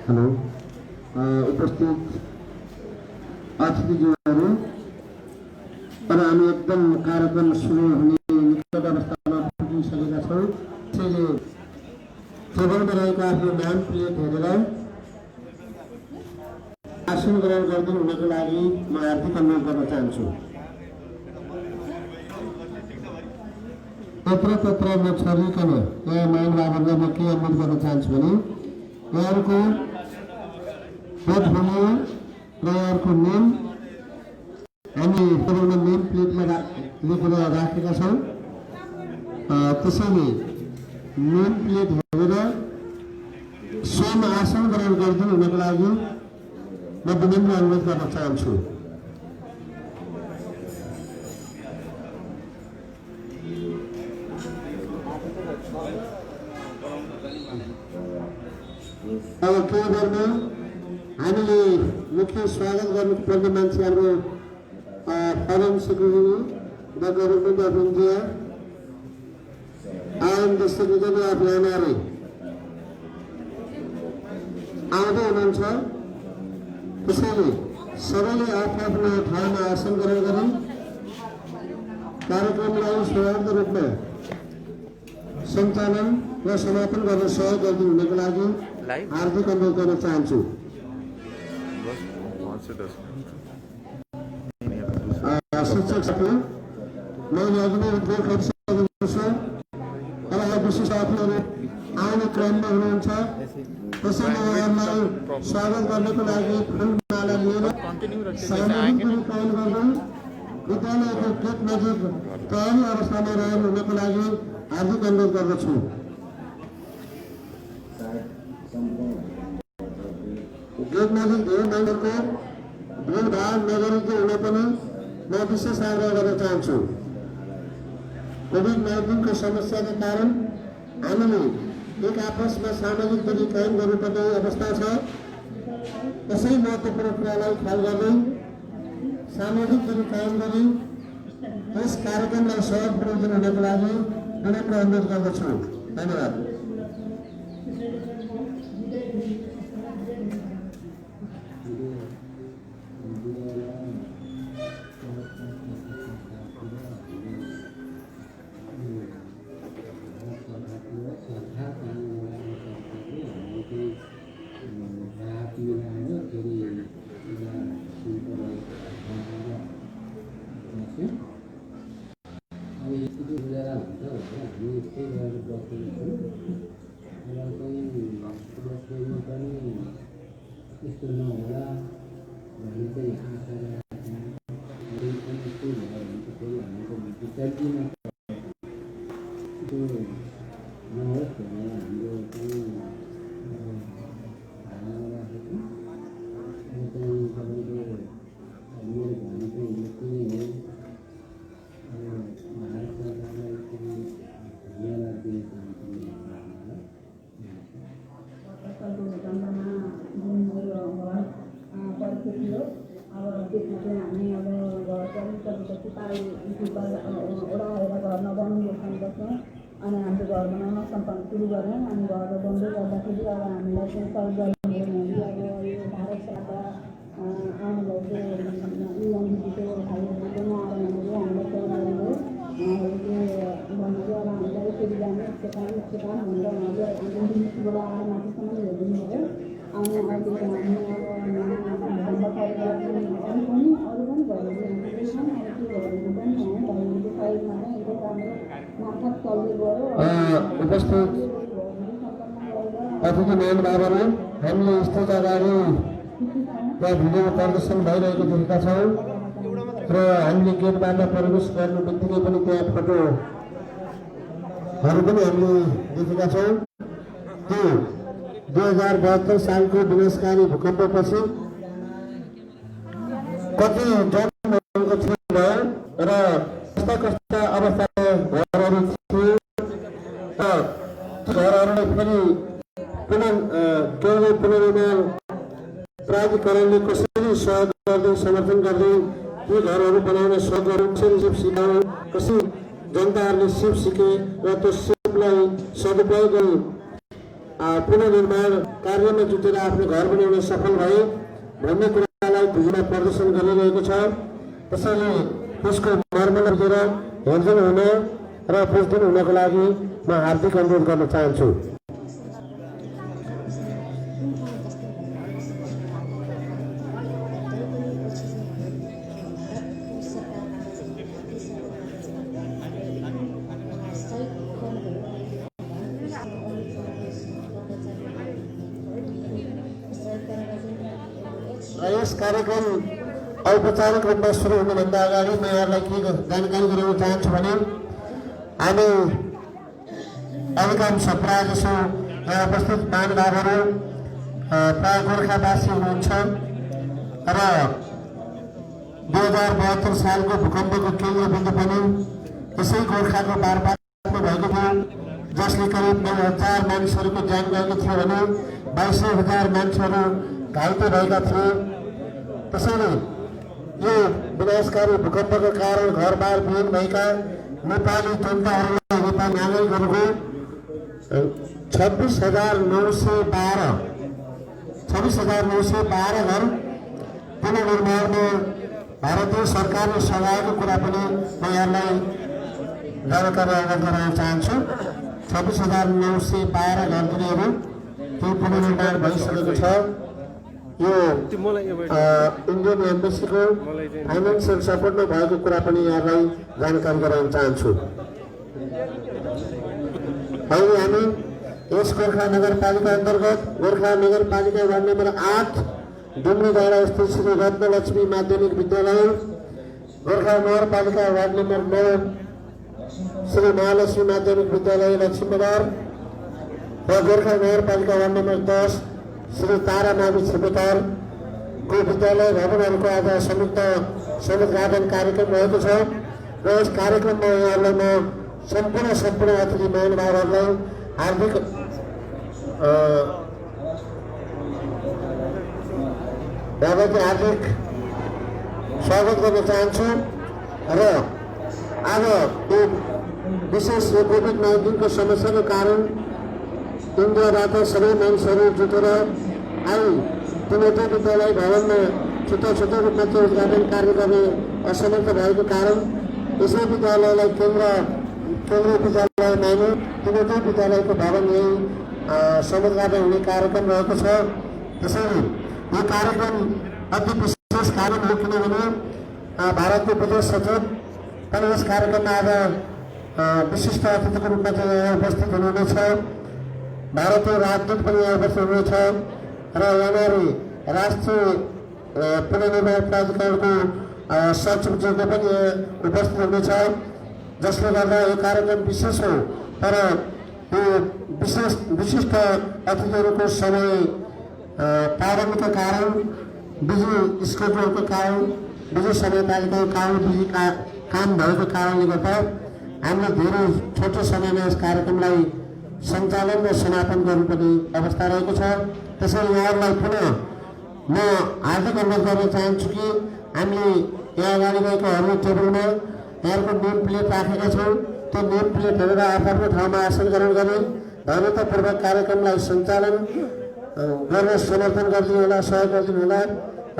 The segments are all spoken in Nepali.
हेलो उपस्थित अतिथिज्यूहरू र हामी एकदम कार्यक्रम सुरु हुने निकट अवस्थामा पुगिसकेका छौँ। त्यसैले टेबलमा रहेको आफ्नो नाम प्लेट हेरेर आसन ग्रहण गरिदिनु हुनको लागि म हार्दिक अनुरोध गर्न चाहन्छु। यत्र नछरिकन यहाँ माइन बाबरलाई म के अनुरोध गर्न चाहन्छु भने यहाँहरूको पदभूमि र यहाँहरूको नेम हामी टेबलमा नेम प्लेटमा लेखेर राखेका छौँ। त्यसैले नेम प्लेट हेरेर स्वयं आसन ग्रहण गरिदिनु हुनको लागि म विनम्र अनुरोध गर्न चाहन्छु। अब के गर्ने हामीले मुख्य स्वागत गर्नुपर्ने मान्छे हाम्रो foreign secretary the government of India and the secretary of NRA आउँदै हुनुहुन्छ। त्यसैले सबैले आफ्नो ठाउँमा आसन ग्रहण गरी कार्यक्रमलाई सुचारू रूपमा सञ्चालन र समापन गर्न सहयोग गरिदिनु हुनको लागि हार्दिक अनुरोध गर्न चाहन्छु। शिक्षक साथी मैले अघि नै उद्योग गरिसकेको छु। अब विशेष साथीहरू आउने क्रममा हुनुहुन्छ। त्यसैले उहाँहरूलाई स्वागत गर्नको लागि फुलमाला लिएर सामूहिक रूपमा गर्दै विद्यालयको गेट नजिक तयारी अवस्थामा रहनु हुनको लागि हार्दिक अनुरोध गर्दछु। गेट नजिक धेरै मानिसहरूको भिडभाड नगरेको हुन पनि म विशेष आग्रह गर्न चाहन्छु। कोभिड-19 को समस्याका कारण हामीले एक आपसमा सामाजिक दूरी कायम गर्नुपर्ने अवस्था छ। यसै महत्त्वपूर्ण कुरालाई ख्याल गर्दै सामाजिक दूरी कायम गरी यस कार्यक्रमलाई सहयोग पुर्याइदिनु हुनको लागि विनम्र अनुरोध गर्दछु। धन्यवाद। घर नबन्नु यो बस्यौँ अनि हामीले घर बनाउन सम्पन्न सुरु गऱ्यौँ अनि घर बन्दै गर्दाखेरि अब हामीलाई चाहिँ सहयोग गर्नुहुने अब यो भारत सरकार आउनुभएको युएनडीपीको भाइहरूले पनि आएर हामीलाई सहयोग गर्नुभयो भन्नुभयो अब हामीलाई फेरि जाने यस्तो काम भनेर उहाँले युएनडीपीबाट आएर माथिसम्म हेरिदिनु भयो अनि अहिले हामी अब अरू पनि घरहरू उपस्थित अतिथि महानुभावहरू हामीले स्टेज अगाडि त्यहाँ भिडियो प्रदर्शन भइरहेको देखेका छौँ र हामीले गेटबाट प्रवेश गर्नु बित्तिकै पनि त्यहाँ फोटोहरू पनि हामीले देखेका छौँ। त्यो 2072 सालको विनाशकारी भूकम्पपछि कति जनहरूको थियो र कस्ता कस्ता अवस्थामा घरहरू थियो र घरहरूलाई फेरि पुनर्निर्माण प्राधिकरणले कसरी सहयोग गर्दै समर्थन गर्दै ती घरहरू बनाउन सहयोग गर्नु कसरी सिप सिकाउनु कसरी जनताहरूले सिप सिके र त्यो सिपलाई सदुपयोग गरी पुनर्निर्माण कार्यमा जुटेर आफ्नो घर बनाउन सफल भए भन्ने कुरालाई भिडियोमा प्रदर्शन गरिरहेको छ। त्यसैले त्यसको मर्म बुझेर हेरजन हुन र बुझ्दिन हुनको लागि म हार्दिक अनुरोध गर्न चाहन्छु। यस कार्यक्रम औपचारिक रूपमा सुरु हुनुभन्दा अगाडि म यहाँलाई के जानकारी गराउन चाहन्छु भने हामी अधिकांश प्रायः जसो यहाँ उपस्थित महानुभावहरू प्राय गोर्खावासी हुनुहुन्छ र 2072 सालको भूकम्पको केन्द्रबिन्दु पनि यसै गोर्खाको बारपाटमा भएको थियो जसले करिब 9,000 मानिसहरूको ज्यान गएको थियो भने 22,000 मानिसहरू घाइते भएका थिए। त्यसैले यो विनाशकारी भूकम्पको कारण घरबार विहीन भएका नेपाली जनताहरूलाई नेपाली नागरिकहरूको 26,912 घर पुनर्निर्माणमा भारतीय सरकारले सघाएको कुरा पनि म यहाँलाई जानकारी अवगत गराउन चाहन्छु। 26,912 घरधुरीहरू त्यो पुनर्निर्माण भइसकेको छ। यो इन्डियन एम्बेसीको फाइनेन्सियल सपोर्टमा भएको कुरा पनि यहाँलाई जानकारी गराउन चाहन्छु। अहिले हामी यस गोर्खा नगरपालिका अन्तर्गत गोर्खा नगरपालिका वार्ड नम्बर 8 डुम्री डाँडा स्थित श्री रत्नलक्ष्मी माध्यमिक विद्यालय, गोर्खा नगरपालिका वार्ड नम्बर 9 श्री महालक्ष्मी माध्यमिक विद्यालय लक्ष्मीनगर र गोर्खा नगरपालिका वार्ड नम्बर 10 श्री तारा मावि छिमेटारको विद्यालय भवनहरूको आज संयुक्त समुद्घाटन कार्यक्रम रहेको छ र यस कार्यक्रममा यहाँहरूलाई म सम्पूर्ण अतिथि महानुभावहरूलाई हार्दिक स्वागत गर्न चाहन्छु र आज यो विशेष यो कोभिड-19 समस्याको कारण इन्डियाबाट सबै मानिसहरू जुटेर आई तिनवटै विद्यालय भवनमा छुट्टा रूपमा त्यो उद्घाटन कार्य गर्ने असमर्थ भएको कारण यसै विद्यालयलाई केन्द्रीय विद्यालय माने तिनवटै विद्यालयको भवन यही समुद्घाटन हुने कार्यक्रम रहेको छ। त्यसैले यो कार्यक्रम अति विशेष कारण हो किनभने भारतको विदेश सचिव पनि यस कार्यक्रममा आज विशिष्ट अतिथिको रूपमा चाहिँ यहाँ उपस्थित हुनुहुनेछ। भारतीय राजदूत पनि यहाँ उपस्थित हुनुहुन्छ र यहाँनिर राष्ट्रिय पुनर्निर्माण प्राधिकरणको सचिवज्यूको पनि उपस्थित हुनेछ, जसले गर्दा यो कार्यक्रम विशेष हो। तर यो विशिष्ट अतिथिहरूको समय पाबन्दीको कारण, बिजी स्केड्युलको कारण, बिजी समयपालिकाको कारण, बिजी काम भएको कारणले गर्दा हामीले धेरै छोटो समयमा यस कार्यक्रमलाई सञ्चालन र समापन गर्नुपर्ने अवस्था रहेको छ। त्यसैले यहाँहरूलाई पुनः म हार्दिक अनुरोध गर्न चाहन्छु कि हामीले यहाँ अगाडि रहेको हरेक टेबलमा यहाँको नेम प्लेट राखेका छौँ। त्यो नेम प्लेट हेरेर आफ्नो ठाउँमा आसन ग्रहण गर्ने धर्मतापूर्वक कार्यक्रमलाई सञ्चालन गर्न समर्थन गरिदिनु होला, सहयोग गरिदिनु होला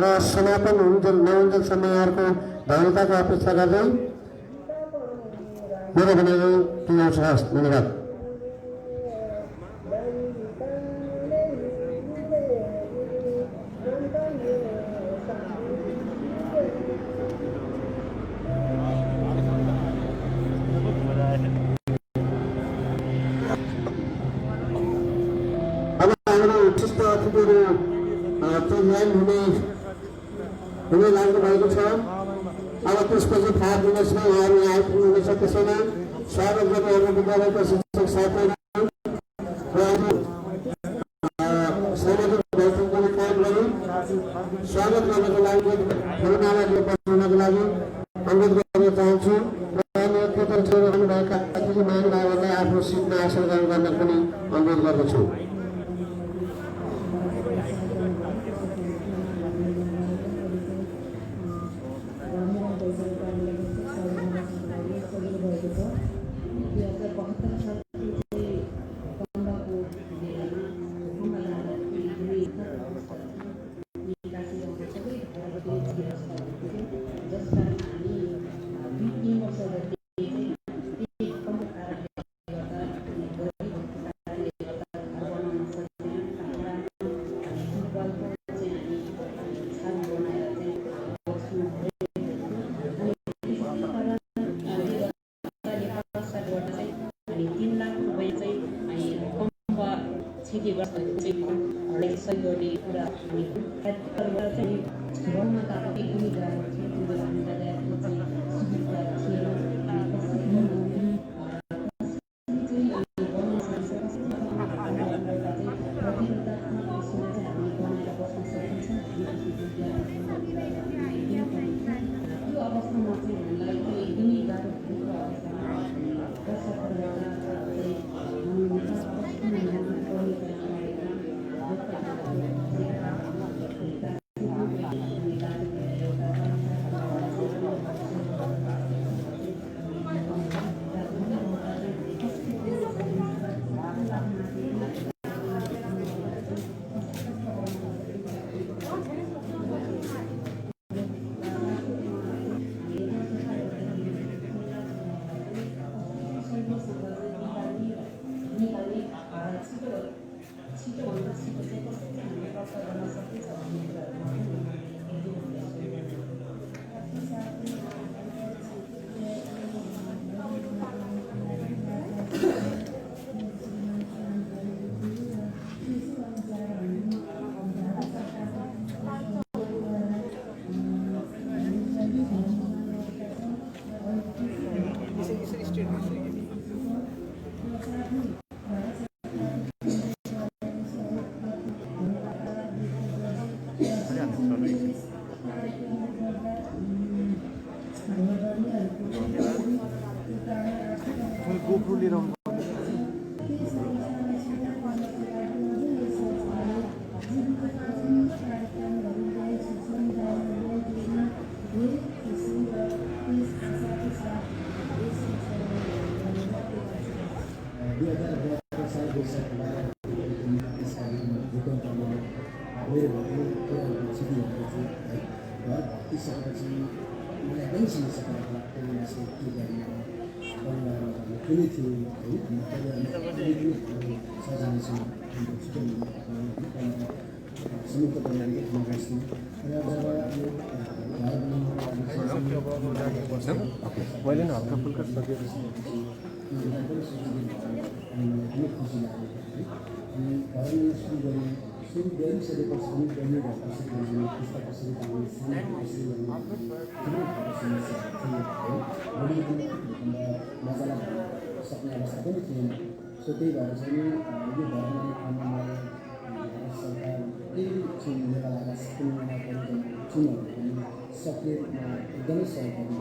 र समापन नहुन्जेलसम्म यहाँहरूको धन्यताको अपेक्षा गर्दै मेरो भनाइ टुङ्गाउँछु। हस्, धन्यवाद। विशिष्ट अतिथिहरू ल्यान हुने लाग्नु भएको छ। अब त्यसपछि थाहा दिनुहोस् न यहाँहरू यहाँ आइपुग्नुहुनेछ। त्यसैमा स्वागत गर्ने हाम्रो विद्यालयका शिक्षक साथीहरू सामाजिक बैठकले काम गरी स्वागत गर्नको लागि ठुलोनामाले बस्नको लागि अनुरोध गर्न चाहन्छु र नेतृत्व छोडिरहनुभएका अतिथि महानुभावहरूलाई आफ्नो सिटमा आसन ग्रहण गर्न पनि अनुरोध गर्दछु। मैले हल्का फुल्का सकेपछि सक्ने अवस्था पनि थिएन। सो त्यही भएर चाहिँ यो धर्मले आन्दोलनलाई सरकार नेपाल आवास चुनहरू पनि सक्रिय एकदमै सहयोग गर्नु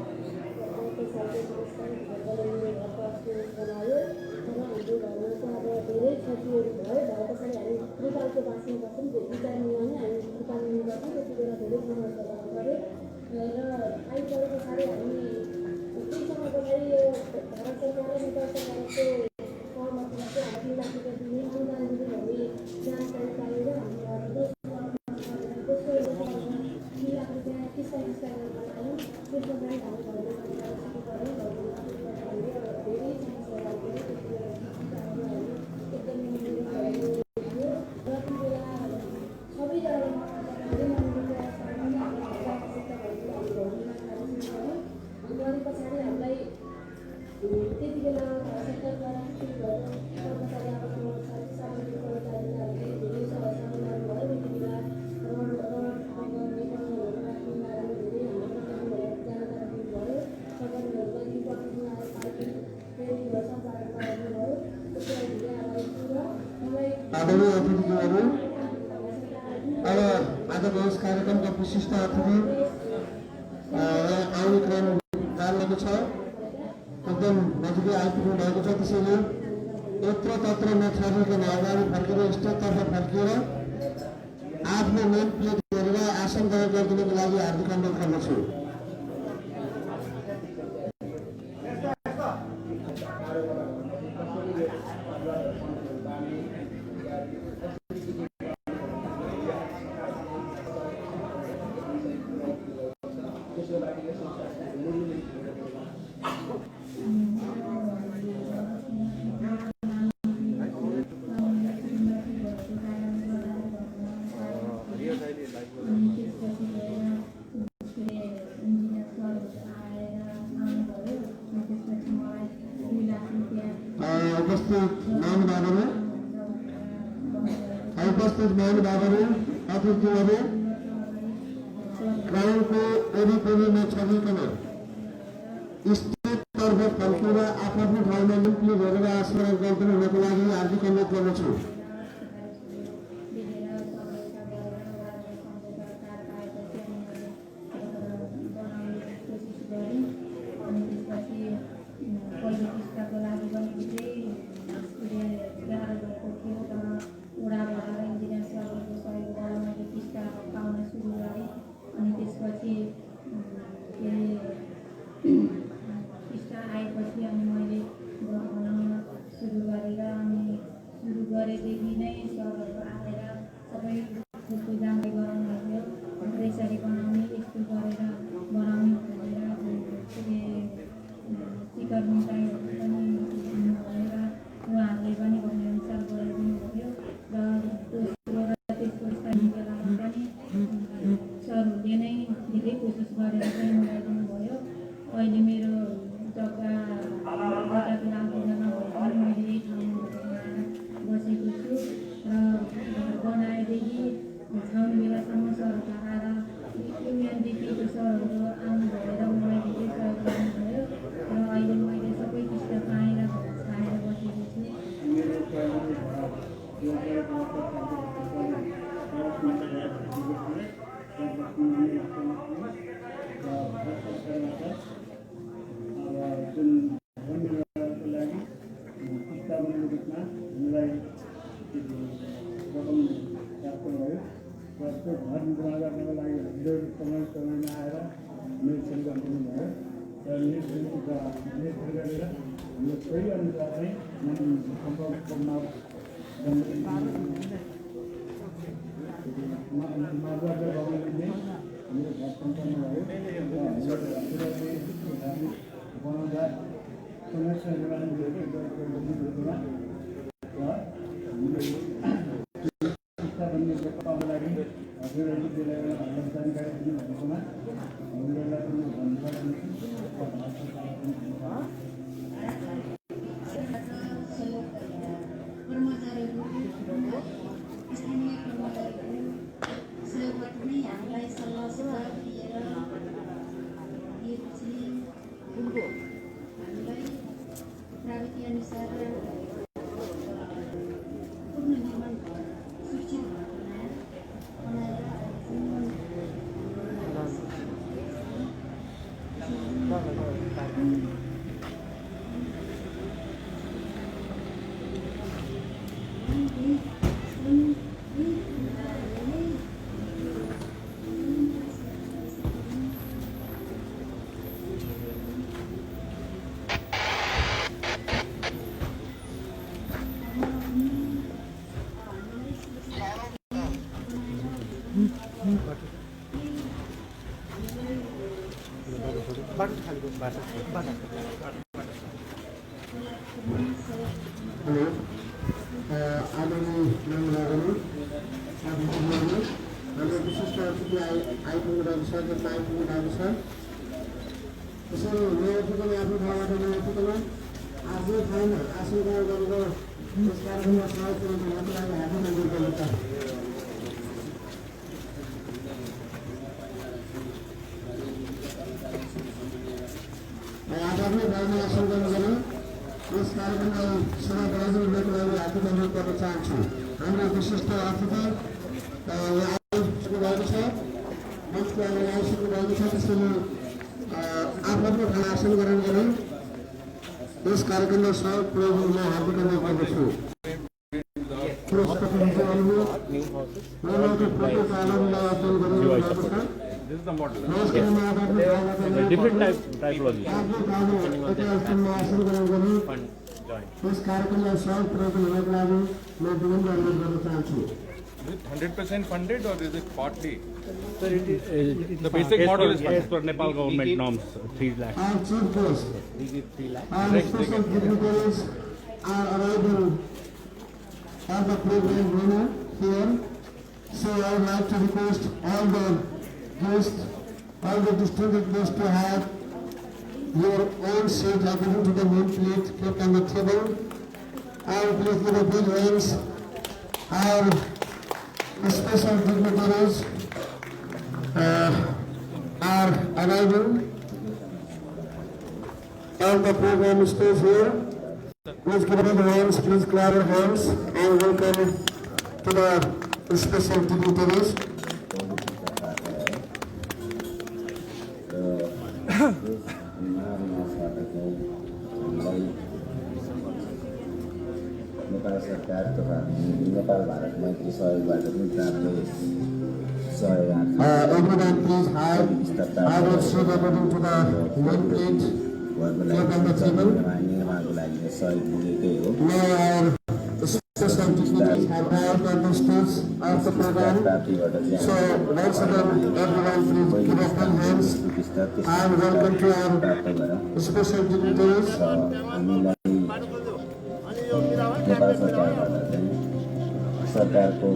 धेरै क्षतिहरू भयो भए पछाडि हामी नेपालको बाँच्नु पर्छौँ विचारनीय नै हामी निकाल्नु गर्छौँ। त्यति बेला धेरै सङ्घर्ष गर्नु पऱ्यो र आइपरे पछाडि हामी केही समयको लागि भारत सरकारले बेला सरकारद्वारा सुरु भएको कर्मचारी आवास सामाजिक कर्मचारीहरूले धेरै समस्याहरू गर्नुभयो। त्यति बेला रोड गर्ने कामहरू राख्ने नाराले धेरै जानकारी दिनुभयो। सरकारहरूलाई इम्पोर्टेन्ट पार्टी फेरि सञ्चालन गर्नुभयो। त्यसलाई धेरै आभारी छु र मलाई आदरणीय अतिथिज्यूहरू, अब आजको यस कार्यक्रमका विशिष्ट अतिथि आउने क्रम जानेको छ, एकदम नजिकै आइपुग्नु भएको छ। त्यसैले यत्र तत्र नछाडिकन अगाडि फर्केर स्टेजतर्फ फर्किएर आफ्नो नेम प्लेट गरेर आसन तय गरिदिनुको लागि हार्दिक अनुरोध गर्दछु। उपस्थित महानुभावहरू, अतिथिहरू, ग्राउन्डको वरिपरि नछाडिकन स्टेजतर्फ फर्केर आफ्नो ठाउँमा निम्ति गरेर आसन गरिदिनु हुनको लागि हार्दिक अनुरोध गर्दछु। गरेदेखि नै सरहरू आएर सबै कुरो जानकारी गराउनुभयो। यसरी बनाउने, यस्तो गरेर बनाउने भनेर टिकट मिठाईहरू पनि भनेर उहाँहरूले पनि भनेअनुसार गराइदिनु भयो। र दोस्रो र तेस्रो स्थानीय बेलामा पनि सरहरूले नै धेरै कोसिस गरेर चाहिँ मिलाइदिनु भयो। अहिले मेरो जग्गा एउटा बेला आउँदैन भएपछि मैले यही ठाउँमा बसेको छु र बनाएदेखि छाउने बेलासम्म सरहरू आएर युएनडिपीको सरहरू आउनु भएर मलाई धेरै सहयोग गर्नुभयो र अहिले मैले सबै टिस्टा पाएर छाएर बसेको छु। घर निर्माण गर्नको लागि हामीले समयमा आएर निरीक्षण गरिदिनु भयो र निरीक्षण गरेर हामीले सोही अनुसार चाहिँ सम्पर्कमा मार्गदर्शन हामीले घर सम्पन्न भयो बनाउँदा समस्या निवारण गरेको जानकारी दिनु भएकोमा हामीलाई पनि धन्यवाद दिन्छु। स्थानीय कर्मचारीहरू सहयोगबाट नै हामीलाई सल्लाह सुझाव दिएर दिएपछि हामीलाई प्रविधि अनुसार पूर्ण निर्माण सुरक्षित बनाएर हेलो, आदरणीय महानुभावहरू, अतिथिहरू, हाम्रो विशिष्ट अतिथि आइपुग्नुभएको छ, जसमा आइपुग्नुभएको छ। त्यसैले नउठिकन आफ्नो ठाउँबाट नउठिकन आफ्नो ठाउँमा आसन ग्रहण गरेको यस कार्यक्रममा सहयोग पुर्याउनको लागि हार्दिक अनुरोध गर्न चाहन्छु। आफआफ्नै ठाउँमा आसन ग्रहण गरेर यस कार्यक्रमलाई सेवा प्रयोजन हुनको लागि हार्दिक अनुरोध गर्न चाहन्छु। हाम्रो विशिष्ट अतिथि आइसक्नुभएको छ, मञ्चको अगाडि आइसक्नुभएको छ, त्यसैले आफ्नो ठाउँ आसन ग्रहण गरेर यस कार्यक्रममा सहयोग पुर्याउन म हार्दिक अनुरोध गर्दछु। This is the model. Different typology. Fund joint. यस कार्यक्रमलाई सहयोग पुर्याउनको लागि म विनम्र अनुरोध गर्न चाहन्छु। Is it 100% funded or is it partly? Sir, The basic model is as funded. per Nepal government norms, 3 lakhs. Our chief guest, our special dignitaries are arriving at the program winner here. So I would like to request all the guests, all the distinguished guests to have your own seat according to the name plate kept on the table. And please give a big hands. Our special dignitaries are arriving. And the program stays here. Please give them hands, please clap your hands, and welcome to the special dignitaries. Nepal सरकार तथा नेपाल भारत मैत्री सहयोगबाट पनि प्राप्त सहयोग Everyone please have our seat according to the name plate kept on the table. निर्माणको लागि सहयोग दिएकै हो। May our special dignitaries have arrived on the stage of the program. प्राप्तिबाट So once again, everyone please give us their hands and welcome to our प्राप्त गरौँ special dignitaries. हामीलाई नेपाल सरकारबाट चाहिँ सरकारको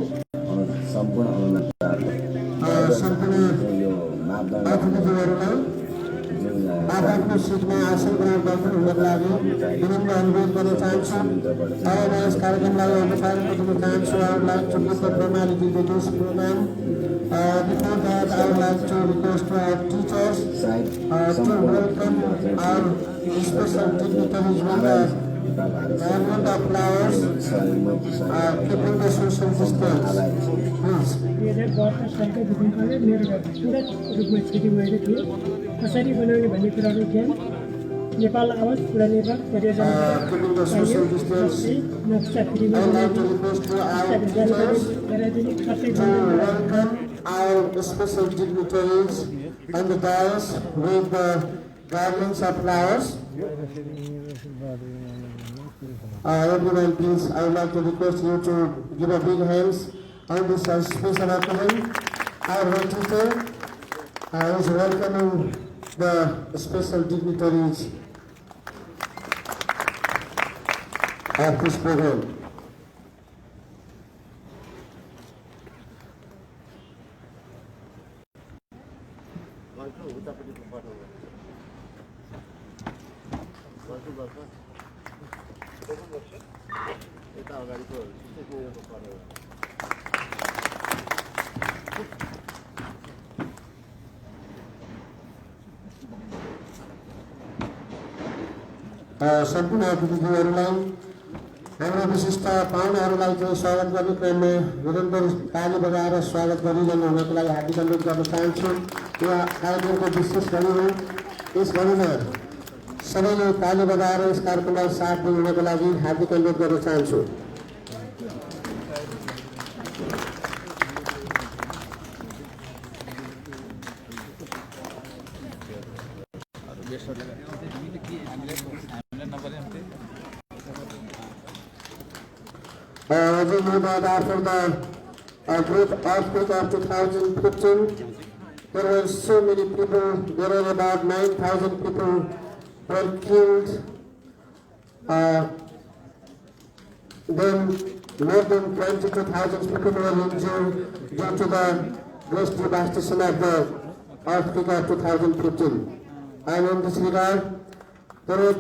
सम्पूर्ण अनुदान प्राप्त सम्पूर्ण यो मापदण्ड अतिथिहरूलाई जुन आफ्नो सिटमा आसन ग्रहण गर्नुहुनको लागि विनम्र अनुरोध गर्न चाहन्छु। अब म यस कार्यक्रमलाई अनुसरण गर्न चाहन्छु। I would like to give the formality to this program. Before that, I would like to request our teachers सायद to welcome our special dignitaries with the government of flowers, keeping the social distance. Please. मेरो सुरत रूपमा छुट्टी भएको थियो। कसरी बनाउने भन्ने कुराको ज्ञान नेपाल आवास पुनर्निर्माण परियोजना Keeping the social distance. नक्सा फ्रीमा I would like to request to our teachers गराइदिने खर्चै to welcome our special dignitaries on the dais with the garlands of flowers. Everyone please, I would like to request you to give a big hands on this special occasion. Our head teacher is welcoming the special dignitaries of this program. सम्पूर्ण अतिथिहरूलाई हाम्रो विशिष्ट पाहुनाहरूलाई चाहिँ स्वागत गर्ने क्रममा निरन्तर ताली बजाएर स्वागत गरिरहनु हुनको लागि हार्दिक अनुरोध गर्न चाहन्छु। यो कार्यक्रमको विशेष घडी हो। यस घडीमा सबैले ताली बजाएर यस कार्यक्रमलाई साथ दिनुको लागि हार्दिक अनुरोध गर्न चाहन्छु। After the great earthquake of 2015, there were so many people, there were about 9,000 people were killed. Then more than 22,000 people were injured due to the great devastation of the earthquake of 2015. And in this regard, there were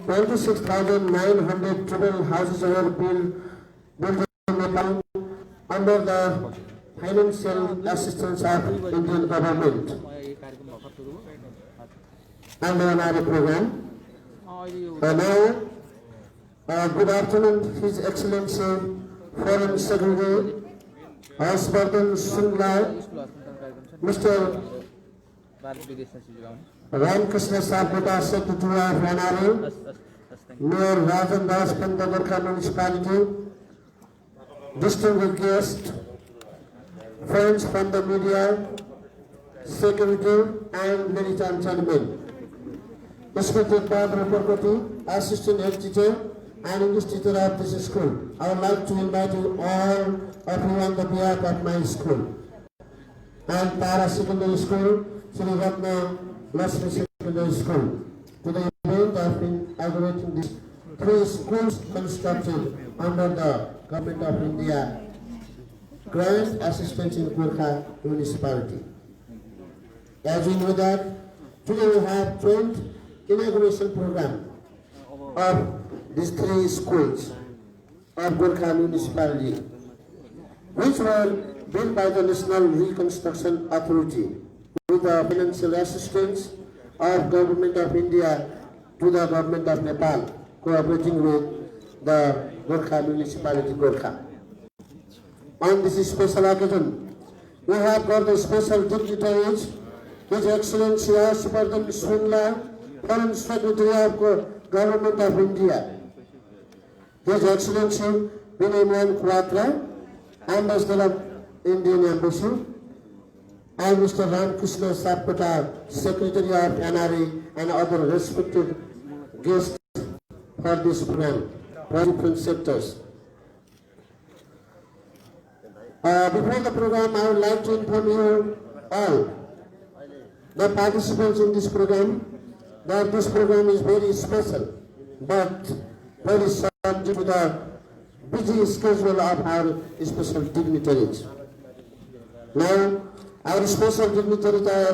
26,912 houses were built in Nepal under the financial assistance of Indian government. Under another program. Now, good afternoon, His Excellency Foreign Secretary Harshvardhan Shringla, Mr. Ramkrishna Sapkota, Secretary of NRA, Mayor Rajan Das Panta Gorkha Municipality, distinguished guests, friends from the media, security, and ladies and gentlemen. Respected Barbara Porkoti, Assistant Head Teacher and English Teacher of this school, I would like to invite you all of you on the behalf of my school and Para Secondary School, Sri Ratna Lakshmi Secondary School, to the event of inaugurating these 3 schools constructed under the Government of India Grant Assistance in Gorkha Municipality. As we know that, today we have joint inauguration program of these 3 schools of Gorkha Municipality, which were built by the National Reconstruction Authority with the financial assistance of Government of India to the Government of Nepal, cooperating with the Gorkha Municipality Gorkha. On this special occasion, we have got the special dignitaries, His Excellency Harshvardhan Shringla, Foreign Secretary of Government of India, His Excellency Vinay Quatra, Ambassador of Indian Embassy, and Mr. Ramkrishna Sapkota, Secretary of NRA, and other respected guests for this program from different sectors. Before the program, I would like to inform you all, the participants in this program, that this program is very special, but very short due to the busy schedule of our special dignitaries. Now, our special dignitaries are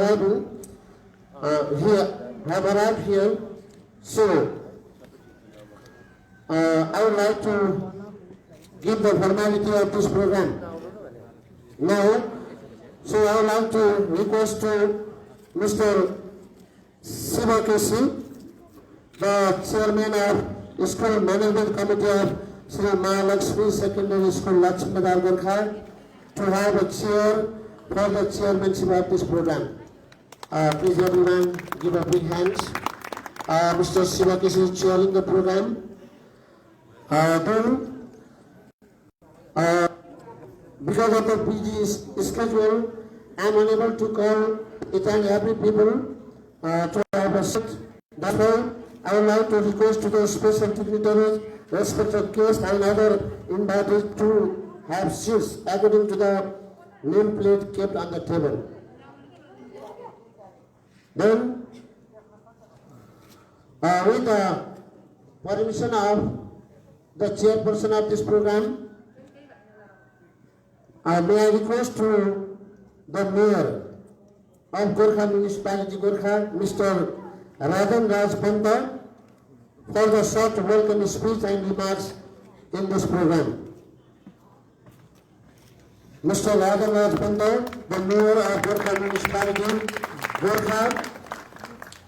have arrived here, so I would like to give the formality of this program. Now, so I would like to request to Mr. Siva Kesi, the Chairman of School Management Committee of Sri Mahalakshmi Secondary School, Lakshminadar Gorkha, to have a chair for the chairmanship of this program. Please everyone give a big hands. Mr. Siva Kesi is chairing the program. Because of the busy schedule, I am unable to call each and every people to have a seat. Therefore, I would like to request to the special dignitaries, respected guests, and other invited to have seats according to the nameplate kept on the table. Then, with the permission of the chairperson of this program, may I request to the Mayor of Gorkha Municipality Gorkha, Mr. Rajan Raj Panta, for the short welcome speech and remarks in this program. Mr. Rajan Raj Panta, the Mayor of Gorkha Municipality Gorkha,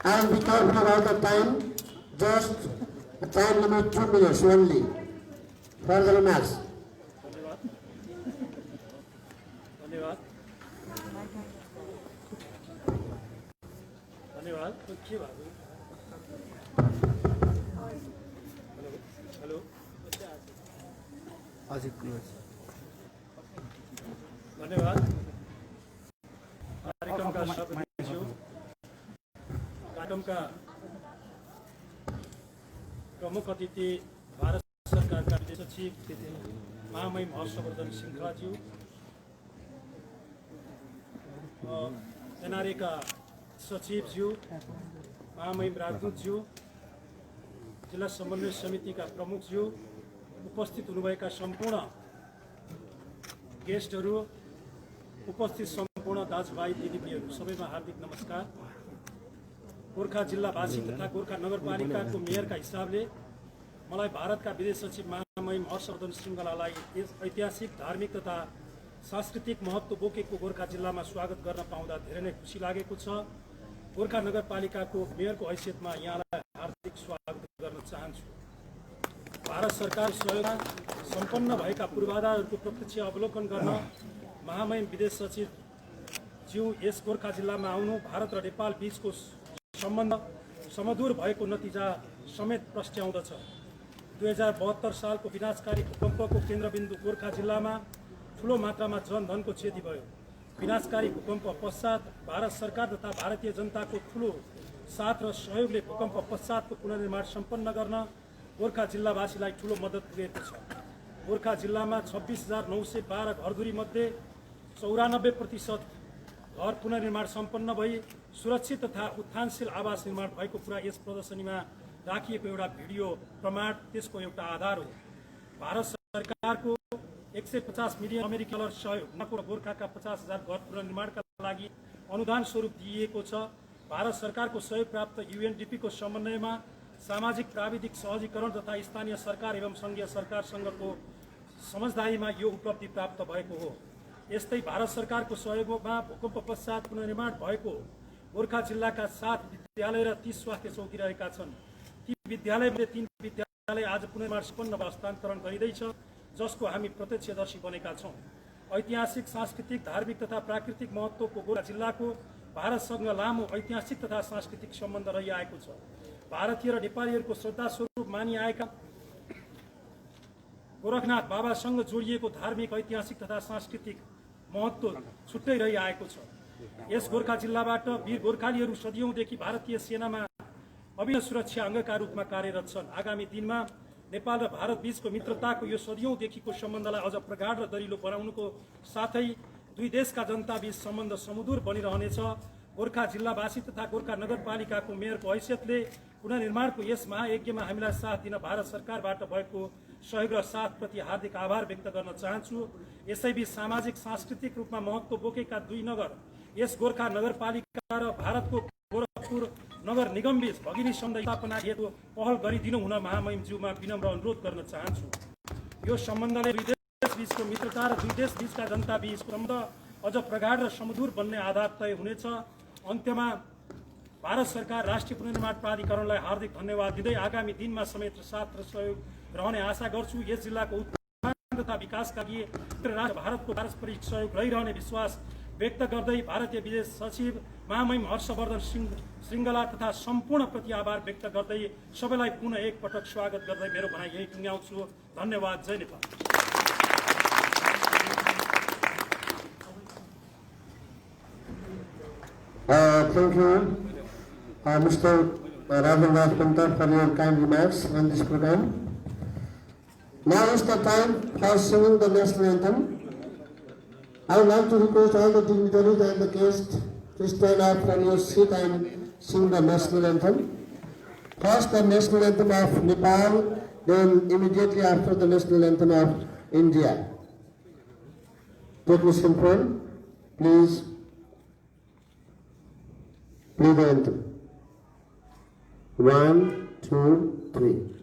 and be careful about the time, just a time limit 2 minutes only for the remarks. धन्यवाद। के भयो? हेलो धन्यवाद। कार्यक्रमका सदस्यहरू, कार्यक्रमका प्रमुख अतिथि, भारत सरकारका विदेश सचिव महामहिम हर्षवर्धन श्रृङ्खलाज्यू, NRA का सचिवज्यू महामहिम राजदूतज्यू, जिल्ला समन्वय समितिका प्रमुखज्यू, उपस्थित हुनुभएका सम्पूर्ण गेस्टहरू, उपस्थित सम्पूर्ण दाजुभाइ दिदीबहिनीहरू सबैमा हार्दिक नमस्कार। गोर्खा जिल्लावासी तथा गोर्खा नगरपालिकाको मेयरका हिसाबले मलाई भारतका विदेश सचिव महामहिम हर्षवर्धन श्रृङ्गलालाई यस ऐतिहासिक धार्मिक तथा सांस्कृतिक महत्त्व बोकेको गोर्खा जिल्लामा स्वागत गर्न पाउँदा धेरै नै खुसी लागेको छ। गोर्खा नगरपालिकाको मेयरको हैसियतमा यहाँलाई हार्दिक स्वागत गर्न चाहन्छु। भारत सरकार सहयोगमा सम्पन्न भएका पूर्वाधारहरूको प्रत्यक्ष अवलोकन गर्न महामहिम विदेश सचिव ज्यू यस गोर्खा जिल्लामा आउनु भारत र नेपाल बीचको सम्बन्ध समधुर भएको नतिजा समेत प्रस्ट्याउँदछ। 2072 सालको विनाशकारी भूकम्पको केन्द्रबिन्दु गोर्खा जिल्लामा ठूलो मात्रामा जनधनको क्षति भयो। विनाशकारी भूकम्प पश्चात भारत सरकार तथा भारतीय जनताको ठूलो साथ र सहयोगले भूकम्प पश्चातको पुनर्निर्माण सम्पन्न गर्न गोर्खा जिल्लावासीलाई ठूलो मद्दत पुगेको छ। गोर्खा जिल्लामा 26,912 घरधुरी मध्ये 94% घर पुनर्निर्माण सम्पन्न भई सुरक्षित तथा उत्थानशील आवास निर्माण भएको कुरा यस प्रदर्शनीमा राखिएको एउटा भिडियो प्रमाण त्यसको एउटा आधार हो। भारत सरकारको 150 मिलियन अमेरिकी डलर सहयोग गोर्खाका 50,000 घर पुनर्निर्माणका लागि अनुदान स्वरूप दिइएको छ। भारत सरकारको सहयोग प्राप्त UNDP को समन्वयमा सामाजिक प्राविधिक सहजीकरण तथा स्थानीय सरकार एवं संघीय सरकारसँगको समझदारीमा यो उपलब्धि प्राप्त भएको हो। यस्तै भारत सरकारको सहयोगमा भूकम्प पश्चात पुनर्निर्माण भएको गोर्खा जिल्लाका 7 विद्यालय र 30 स्वास्थ्य चौकी रहेका छन्। ती विद्यालयमध्ये 3 विद्यालय आज पुनर्निर्माण सम्पन्न हस्तान्तरण गरिँदैछ, जसको हामी प्रत्यक्षदर्शी बनेका छौँ। ऐतिहासिक, सांस्कृतिक, धार्मिक तथा प्राकृतिक महत्त्वको गोर्खा जिल्लाको भारतसँग लामो ऐतिहासिक तथा सांस्कृतिक सम्बन्ध रहिआएको छ। भारतीय र नेपालीहरूको श्रद्धास्वरूप मानिआएका गोरखनाथ बाबासँग जोडिएको धार्मिक, ऐतिहासिक तथा सांस्कृतिक महत्त्व छुट्टै रहिआएको छ। यस गोर्खा जिल्लाबाट वीर गोर्खालीहरू सदियौँदेखि भारतीय सेनामा अभिन्न सुरक्षा अङ्गका रूपमा कार्यरत छन्। आगामी दिनमा नेपाल र भारत बीचको मित्रताको यो सदियौँदेखिको सम्बन्धलाई अझ प्रगाढ र दरिलो बनाउनुको साथै दुई देशका जनताबीच सम्बन्ध सुमधुर बनिरहनेछ। गोर्खा जिल्लावासी तथा गोर्खा नगरपालिकाको मेयरको हैसियतले पुनर्निर्माणको यस महायज्ञमा हामीलाई साथ दिन भारत सरकारबाट भएको सहयोग र साथप्रति हार्दिक आभार व्यक्त गर्न चाहन्छु। यसैबीच सामाजिक, सांस्कृतिक रूपमा महत्त्व बोकेका दुई नगर यस गोर्खा नगरपालिका र भारतको गोरखपुर नगर निगमबीच भगिनी सन्धि स्थापना हेतु पहल गरिदिनु हुन महामहिमज्यूमा विनम्र अनुरोध गर्न चाहन्छु। यो सम्बन्धले दुई देश बीचको मित्रता र दुई देश बीचका जनता बीचको सम्बन्ध अझ प्रगाढ र सुमधुर बन्ने आधार तय हुनेछ। अन्त्यमा भारत सरकार राष्ट्रिय पुनर्निर्माण प्राधिकरणलाई हार्दिक धन्यवाद दिँदै आगामी दिनमा समेत साथ र सहयोग रहने आशा गर्छु। यस जिल्लाको उत्थान तथा विकासका लागि भारतको पारस्परिक सहयोग रहिरहने विश्वास व्यक्त गर्दै भारतीय विदेश सचिव महामहिम हर्षवर्धन श्रृङ्गला तथा सम्पूर्ण प्रति आभार व्यक्त गर्दै सबैलाई पुनः एकपटक स्वागत गर्दै मेरो भनाइ यही टुङ्ग्याउँछु। धन्यवाद। जय Nepal. Thank you, Mr. Rajan Rajpanta, for your kind remarks on this program. Now is the time for singing the national anthem. I would like to request all the dignitaries and the guests to stand up from your seat and sing the national anthem. First, the national anthem of Nepal, then immediately after the national anthem of India. Technician phone, please play the anthem. 1, 2, 3.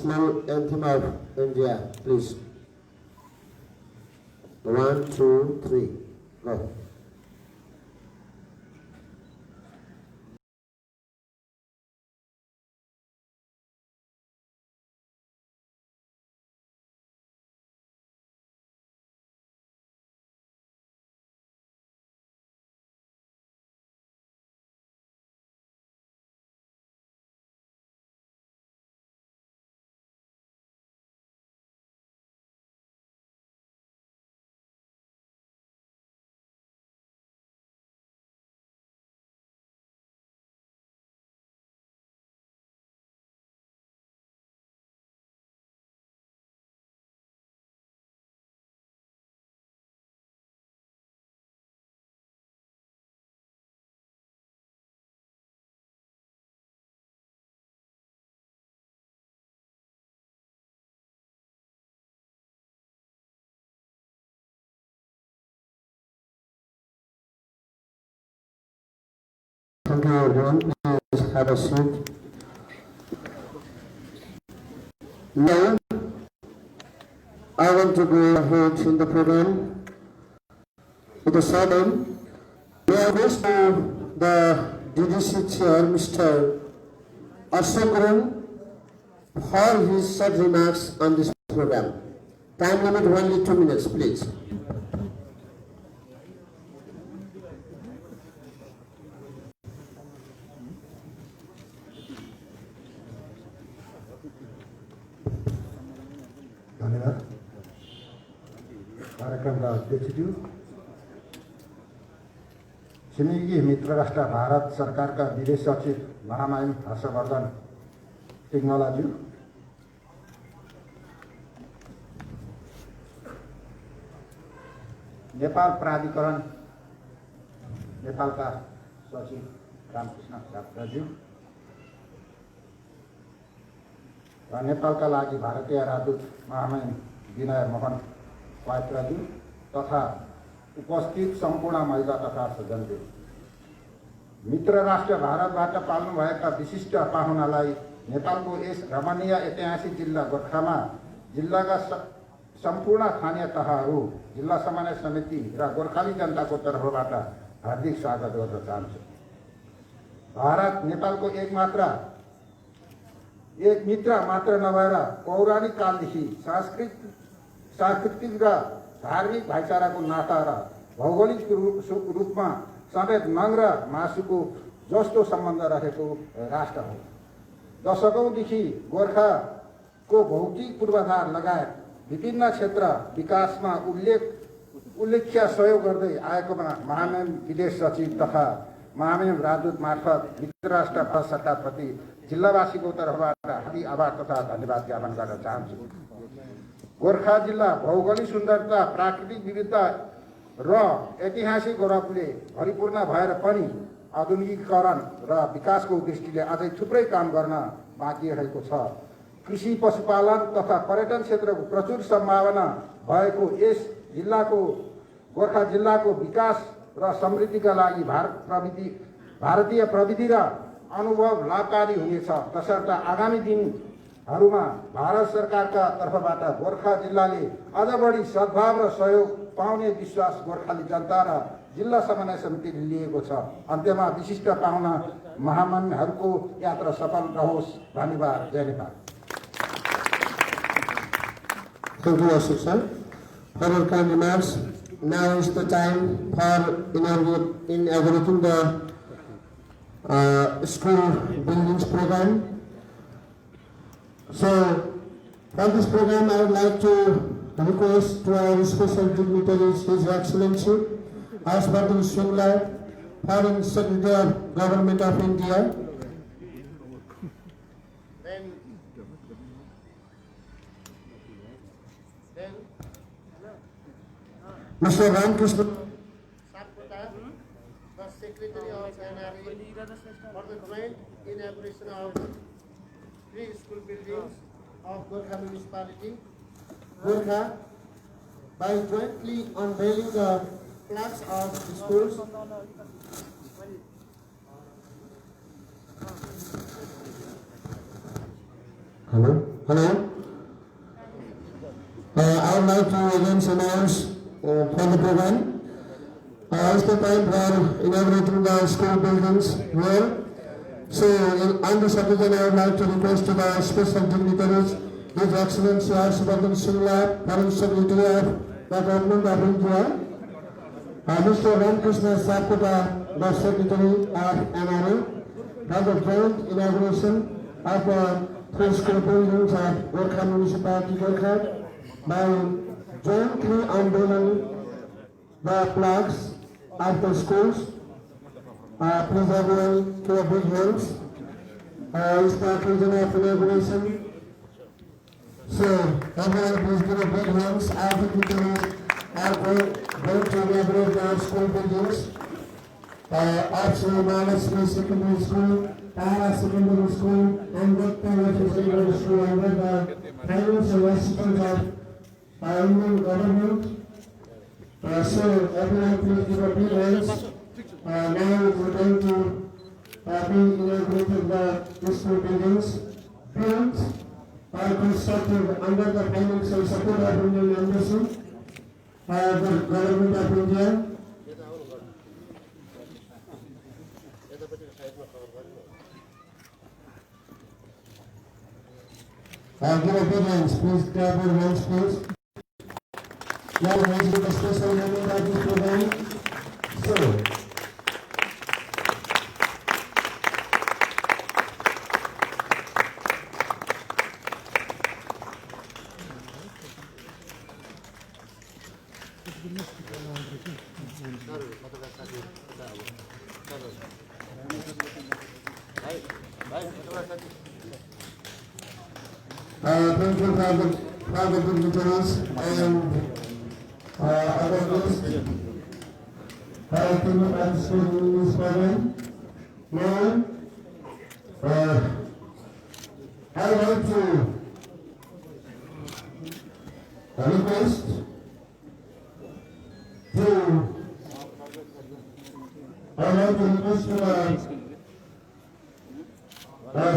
national anthem of India, please. 1, 2, 3, go. Thank you everyone. Please have a seat. Now, I want to go ahead in the program with the sermon. May I wish to the DDC Chair, Mr. Ashok Gurung, for his short remarks on this program. Time limit only 2 minutes, please. धन्यवाद। कार्यक्रमका अध्यक्षज्यू, छिमेकी मित्र राष्ट्र भारत सरकारका विदेश सचिव महामहिम हर्षवर्धन सिंगलाज्यू, नेपाल प्राधिकरण नेपालका सचिव रामकृष्ण सापकोटाज्यू र नेपालका लागि भारतीय राजदूत महामहिम विनय मोहन पात्राज्यू तथा उपस्थित सम्पूर्ण महिला तथा सज्जनज्यू, मित्र राष्ट्र भारतबाट पाल्नुभएका विशिष्ट पाहुनालाई नेपालको यस रमणीय ऐतिहासिक जिल्ला गोर्खामा जिल्लाका सम्पूर्ण स्थानीय तहहरू, जिल्ला समन्वय समिति र गोर्खाली जनताको तर्फबाट हार्दिक स्वागत गर्न चाहन्छु। भारत नेपालको एक मित्र मात्र नभएर पौराणिक कालदेखि सांस्कृतिक र धार्मिक भाइचाराको नाता र भौगोलिक रूपमा समेत नङ र मासुको जस्तो सम्बन्ध रहेको राष्ट्र हो। दशकौंदेखि गोर्खाको भौतिक पूर्वाधार लगायत विभिन्न क्षेत्र विकासमा उल्लेख्य सहयोग गर्दै आएकोमा महामहिम विदेश सचिव तथा महामहिम राजदूत मार्फत मित्र राष्ट्र भारत सरकारप्रति जिल्लावासीको तर्फबाट हार्दिक आभार तथा धन्यवाद ज्ञापन गर्न चाहन्छु। गोर्खा जिल्ला भौगोलिक सुन्दरता, प्राकृतिक विविधता र ऐतिहासिक गौरवले भरिपूर्ण भएर पनि आधुनिकीकरण र विकासको दृष्टिले अझै थुप्रै काम गर्न बाँकी रहेको छ। कृषि, पशुपालन तथा पर्यटन क्षेत्रको प्रचुर सम्भावना भएको यस जिल्लाको गोर्खा जिल्लाको विकास र समृद्धिका लागि भारतीय प्रविधि र अनुभव लाभकारी हुनेछ। तसर्थ आगामी दिनहरूमा भारत सरकारका तर्फबाट गोर्खा जिल्लाले अझ बढी सद्भाव र सहयोग पाउने विश्वास गोर्खाली जनता र जिल्ला समन्वय समितिले लिएको छ। अन्त्यमा विशिष्ट पाहुना महामहिमहरूको यात्रा सफल रहोस्। धन्यवाद। जय Nepal. Thank you, Ashok sir, for your kind remarks. Now is the time for inaugurating the school buildings program. So, for this program, I would like to request to our special dignitaries, His Excellency Harshvardhan Shringla, Foreign Secretary of Government of India. Mr. Ramkrishna Sapkota, the Secretary of NRA, for the joint inauguration of 3 school buildings of Gorkha Municipality, Gorkha, by jointly unveiling the flags of the schools. Hello? Hello. I would like to again announce for the program. It's the time for inaugurating the school buildings here. So, on this occasion, I would like to request to the special dignitaries, His Excellency Archibald Singla, Foreign Secretary of the Government of India, Mr. Ramkrishna Sapkota, the Secretary of NRA, for the joint inauguration of the three school buildings of Gorkha Municipality, Gorkha, by jointly unveiling the flags of the schools. Please everyone to a big hands. It's the occasion of inauguration. So everyone please give a big hands. Our dignitaries are going to inaugurate the school buildings. Optional Mahalakshmi Secondary School, Tara Secondary School, and Victor Secondary School under the financial assistance of Indian government. So everyone please give a big hands. Now we're going to be inaugurated the school buildings. Built are constructed under the financial support of Indian Embassy, the Government of India. Give a big hands, please grab your hands, please. Now we're going to do the special moment of this program. So, thank you for the dignitaries and other guests to participate in this program. Now, I would like to request the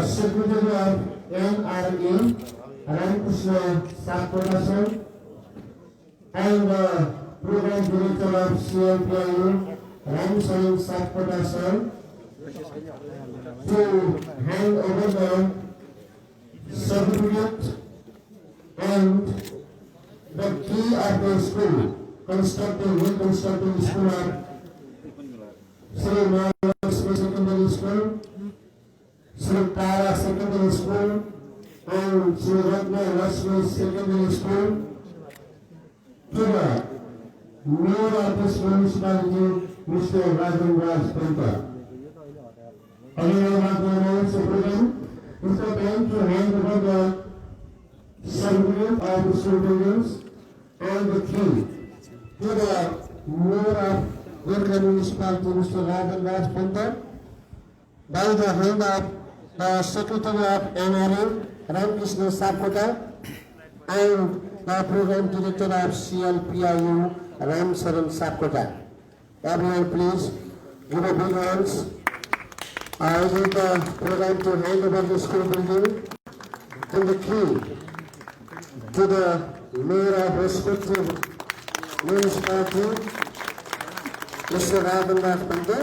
Secretary of NRA, Ramkrishna Sapkota, and the Program Director of CLPIU, Ramsaran Sapkota, to hand over the certificate and the key of the school, reconstructing school of Sri Mahalakshmi Secondary School, Sri Tara Secondary School, and Sri Ratna Lakshmi Secondary School, to the Mayor of this municipality, Mr. Rajan Raj Panta. Again, I would like to announce the program. It's the time to hand over the certificate of the school buildings and the key to the Mayor of Gorkha Municipality, Mr. Rajan Raj Panta, by the hand of the Secretary of NRA, Ramkrishna Sapkota, and the Program Director of CLPIU, Ramsaran Sapkota. Everyone please give a big hands. I will the program to hand over the school building and the key to the Mayor of respective municipality, Mr. Rajan Raj Panta.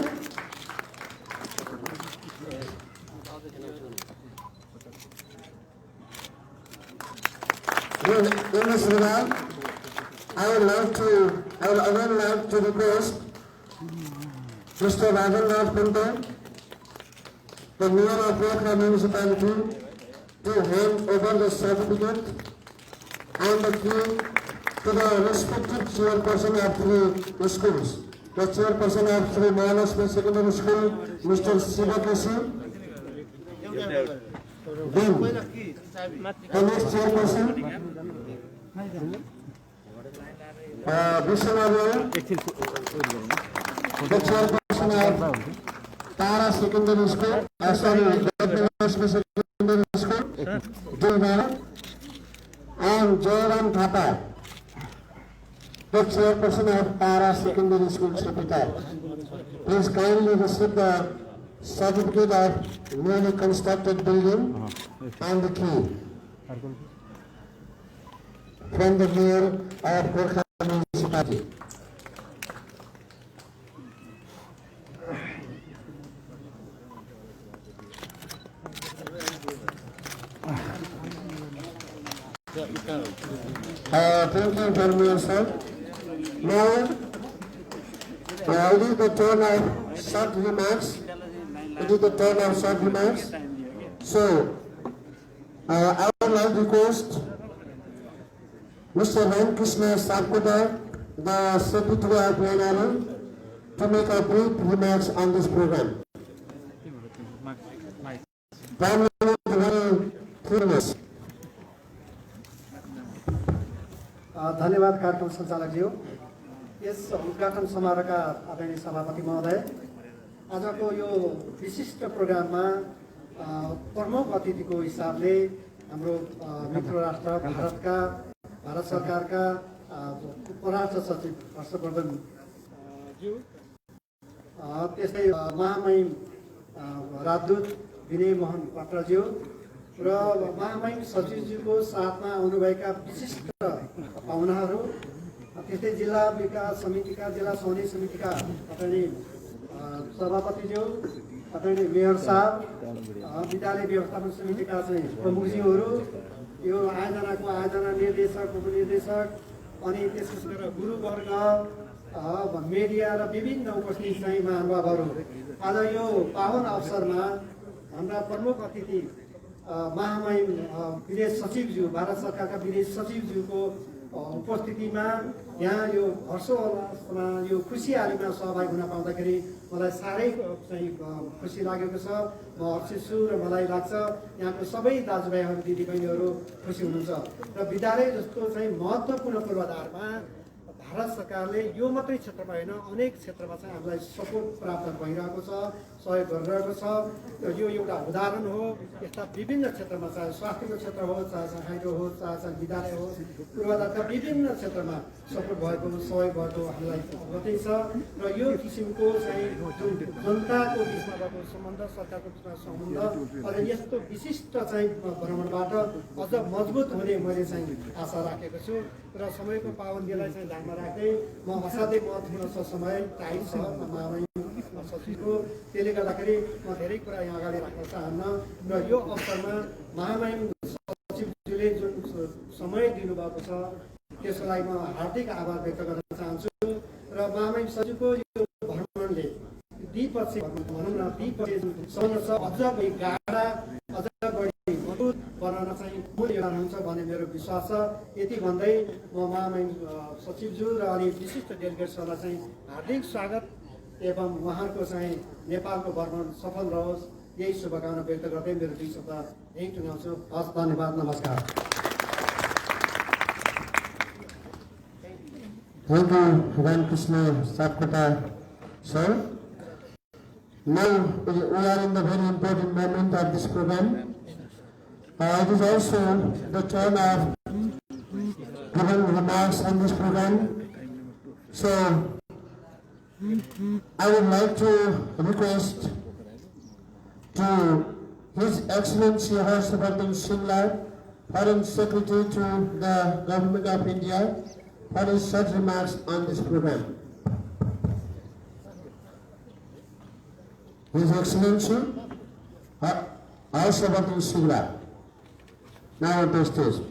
In this regard, I would again like to request Mr. Rajan Raj Panta, the Mayor of Gorkha Municipality, to hand over the certificate and the key to the respective chairperson of the schools. The chairperson of Sri Mahalakshmi Secondary School, Mr. Sivakasi. Then, the next chairperson, Vishwanathan, the chairperson of Tara Secondary School, Mahalakshmi Secondary School, Dilwara, and Jairam Thapa, the chairperson of Tara Secondary School, Secretary. Please kindly receive the certificate of newly constructed building and the key. from the mayor of Gorkha municipality. Thank you very much, sir. Now, it is the turn of short remarks. It is the turn of short remarks. So, I would like to request Mr. Ramkrishna Sapkota, the Secretary of PNL, to make a brief remarks on this program. Prime Minister, धन्यवाद कार्यक्रम सञ्चालकज्यू। यस उद्घाटन समारोहका आदरणीय सभापति महोदय, आजको यो विशिष्ट प्रोग्राममा प्रमुख अतिथिको हिसाबले हाम्रो मित्र राष्ट्र भारत सरकारका परराष्ट्र सचिव हर्षवर्धन ज्यू, त्यस्तै महामहिम राजदूत विनय मोहन पात्रज्यू र महामहिम सचिवज्यूको साथमा आउनुभएका विशिष्ट पाहुनाहरू, त्यस्तै जिल्ला विकास समितिका जिल्ला सौर्य समितिका आदरणीय सभापतिज्यू, आदरणीय मेयर साहब, विद्यालय व्यवस्थापन समितिका चाहिँ प्रमुखज्यूहरू, यो आयोजनाको आयोजना निर्देशक उपनिर्देशक अनि त्यसपछि गुरुवर्ग, मिडिया र विभिन्न उपस्थित चाहिँ महानुभावहरू, आज यो पावन अवसरमा हाम्रा प्रमुख अतिथि महामहिम विदेश सचिवज्यू, भारत सरकारका विदेश सचिवज्यूको उपस्थितिमा यहाँ यो हर्षोल्लासमा यो खुसियालीमा सहभागी हुन पाउँदाखेरि मलाई साह्रै चाहिँ खुसी लागेको छ। म हर्षित छु र मलाई लाग्छ यहाँको सबै दाजुभाइहरू दिदीबहिनीहरू खुसी हुनुहुन्छ र विद्यालय जस्तो चाहिँ महत्त्वपूर्ण पूर्वाधारमा भारत सरकारले यो मात्रै क्षेत्रमा होइन अनेक क्षेत्रमा चाहिँ हामीलाई सपोर्ट प्राप्त भइरहेको छ, सहयोग गरिरहेको छ। र यो एउटा उदाहरण हो। यस्ता विभिन्न क्षेत्रमा चाहे स्वास्थ्यको क्षेत्र हो, चाहे हाइड्रो हो, चाहे विद्यालय हो, पूर्वाधारका विभिन्न क्षेत्रमा सपोर्ट भएको सहयोग भएको हामीलाई मात्रै छ। र यो किसिमको चाहिँ जुन जनताको बिचमा भएको सम्बन्ध, सरकारको बिचमा सम्बन्ध अनि यस्तो विशिष्ट चाहिँ भ्रमणबाट अझ मजबुत हुने मैले चाहिँ आशा राखेको छु। र समयको पाबन्दीलाई चाहिँ ध्यानमा राख्दै म असाध्यै महत्त्वपूर्ण छ, समय टाइम छ महामहिम सचिवको, त्यसले गर्दाखेरि म धेरै कुरा यहाँ अगाडि राख्न चाहन्न। र यो अवसरमा महामहिम सचिवज्यूले जुन समय दिनुभएको छ त्यसको लागि म हार्दिक आभार व्यक्त गर्न चाहन्छु। र महामहिम सचिवको यो भ्रमणले द्विपक्षीय भनौँ न द्विपक्षीय सम्बन्ध छ अझ बढी गाढा, अझ बढी मजबुत बनाउन चाहिँ मूल योगदान हुन्छ भन्ने मेरो विश्वास छ। यति भन्दै म महामहिम सचिवज्यू र अनि विशिष्ट डेलिगेट्सहरूलाई चाहिँ हार्दिक स्वागत एवं उहाँको चाहिँ नेपालको भ्रमण सफल रहोस् यही शुभकामना व्यक्त गर्दै मेरो 2 शब्द यही टुङ्गाउँछु। हस्, धन्यवाद, नमस्कार। Thank you, Ramkrishna Sapkota, sir. Now we are in the very important moment of this program. It is also the turn of giving remarks on this program. So I would like to request to His Excellency Harshvardhan Shringla, Foreign Secretary to the Government of India, for his short remarks on this program. His Excellency Harshvardhan Shringla, now on the stage.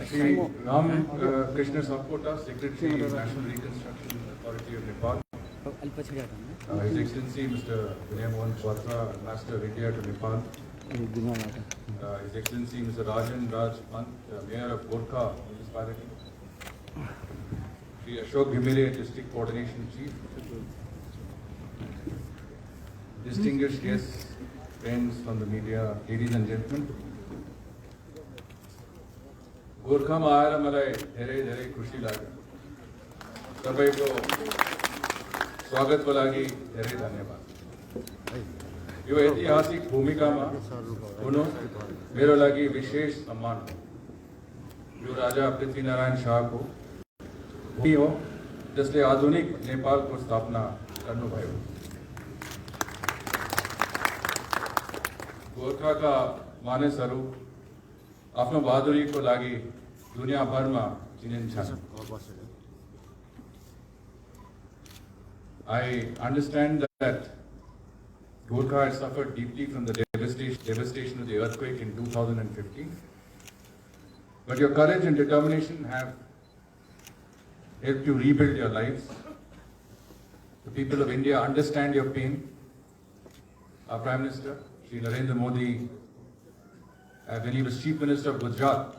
Shri Ram Krishna Sapkota, Secretary, National Reconstruction Authority of Nepal. His Excellency Mr. Vinay Mohan Patra, Master Retired to Nepal. His Excellency Mr. Rajan Raj Pant, Mayor of Gorkha Municipality. Shri Ashok Ghimire, District Coordination Chief. Distinguished guests, friends from the media, ladies and gentlemen. गोर्खामा आएर मलाई धेरै धेरै खुसी लाग्यो। सबैको स्वागतको लागि धेरै धन्यवाद। यो ऐतिहासिक भूमिकामा हुनु मेरो लागि विशेष सम्मान हो। यो राजा पृथ्वीनारायण शाहको भूमि हो जसले आधुनिक नेपालको स्थापना गर्नुभयो। गोर्खाका मानिसहरू आफ्नो बहादुरीको लागि दुनियाभरमा चिनिन्छन्। I understand that Gorkha had suffered deeply from the devastation of the earthquake in 2015. But your courage and determination have helped you rebuild your lives. The people of India understand your pain. Our Prime Minister, Shri Narendra Modi, when he was Chief Minister of Gujarat,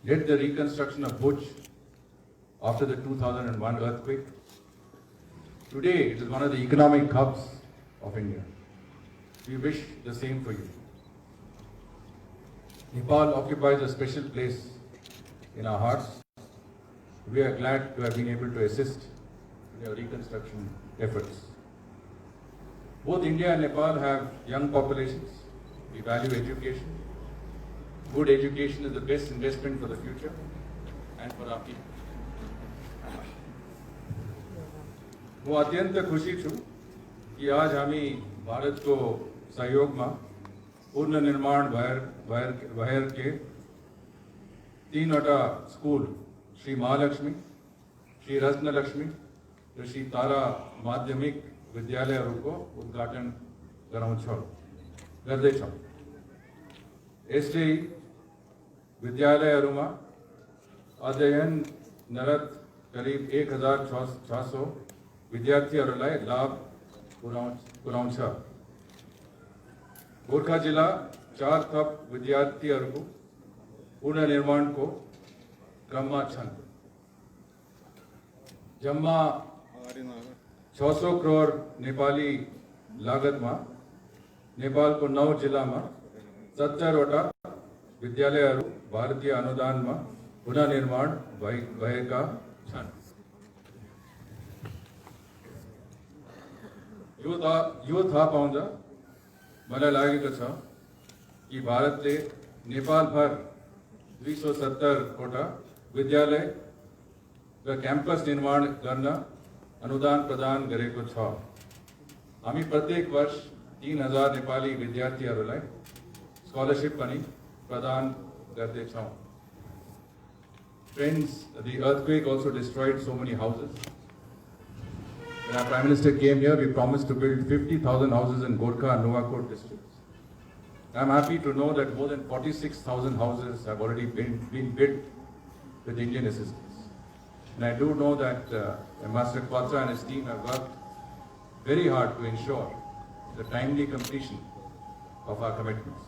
led the reconstruction of Bhuj after the 2001 earthquake. Today, it is one of the economic hubs of India. We wish the same for you. Nepal occupies a special place in our hearts. We are glad to have been able to assist in your reconstruction efforts. Both India and Nepal have young populations. We value education. Good education is the best investment for the future and for our people. હું અત્યંત ખુશી છું કે આજ हामी ભારતको सहयोगमा पुनर्निर्माण भएर के 3वटा स्कूल श्री महालक्ष्मी, श्री रत्नलक्ष्मी र श्री तारा माध्यमिक विद्यालयहरूको उद्घाटन गर्दैछौँ। यसले विद्यालयहरूमा अध्ययनरत करिब 1600 विद्यार्थीहरूलाई लाभ पुर्याउँछ। गोर्खा जिल्ला 4 थप विद्यार्थीहरूको पुनर्निर्माणको क्रममा छन्। जम्मा 600 करोड नेपाली लागतमा नेपालको 9 जिल्लामा 70वटा विद्यालयहरू भारतीय अनुदानमा पुनर्निर्माण भएका छन्। यो थाहा पाउँदा मलाई लागेको छ कि भारतले नेपालभर 270वटा विद्यालय र क्याम्पस निर्माण गर्न अनुदान प्रदान गरेको छ। हामी प्रत्येक वर्ष 3000 नेपाली विद्यार्थीहरूलाई स्कॉलरशिप पनि प्रदान गर्दैछौँ। Friends, the earthquake also destroyed so many houses. When our Prime Minister came here, we promised to build 50,000 houses in Gorkha and Nuwakot districts. I am happy to know that more than 46,000 houses have already been built with Indian assistance. And I do know that Ambassador Quatra and his team have worked very hard to ensure the timely completion of our commitments.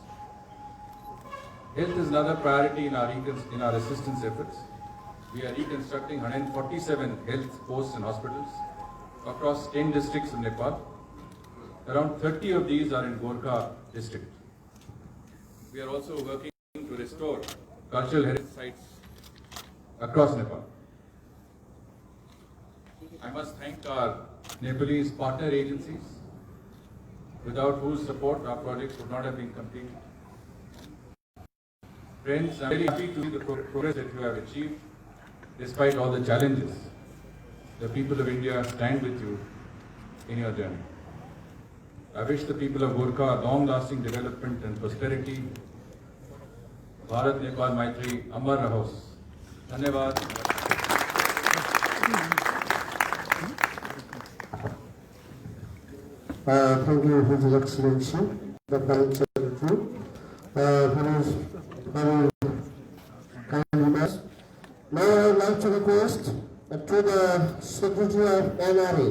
Health is another priority in our assistance efforts. We are reconstructing 147 health posts and hospitals across 10 districts of Nepal. Around 30 of these are in Gorkha district. We are also working to restore cultural heritage sites across Nepal. I must thank our Nepalese partner agencies, without whose support our projects would not have been completed. Friends, I am very happy to see the progress that you have achieved despite all the challenges. The people of India stand with you in your journey. I wish the people of Gorkha long-lasting development and prosperity. Bharat Nepal Maitri Amar Rahos. Dhanyavad. Thank you, His Excellency, the Prime Secretary, for his very kind remarks. Now I would like to request to the Secretary of NRA,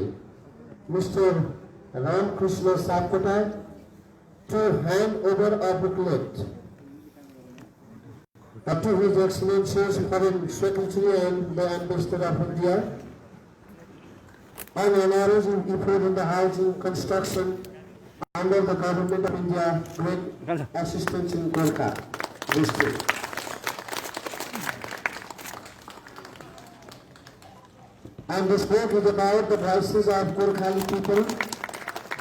Mr. Ram Krishna Sapkota, to hand over a booklet to His Excellency, Foreign Secretary and the Ambassador of India, on NRA's effort in the housing construction under the Government of India great assistance in Gorkha district. And this book is about the voices of Gorkhali people.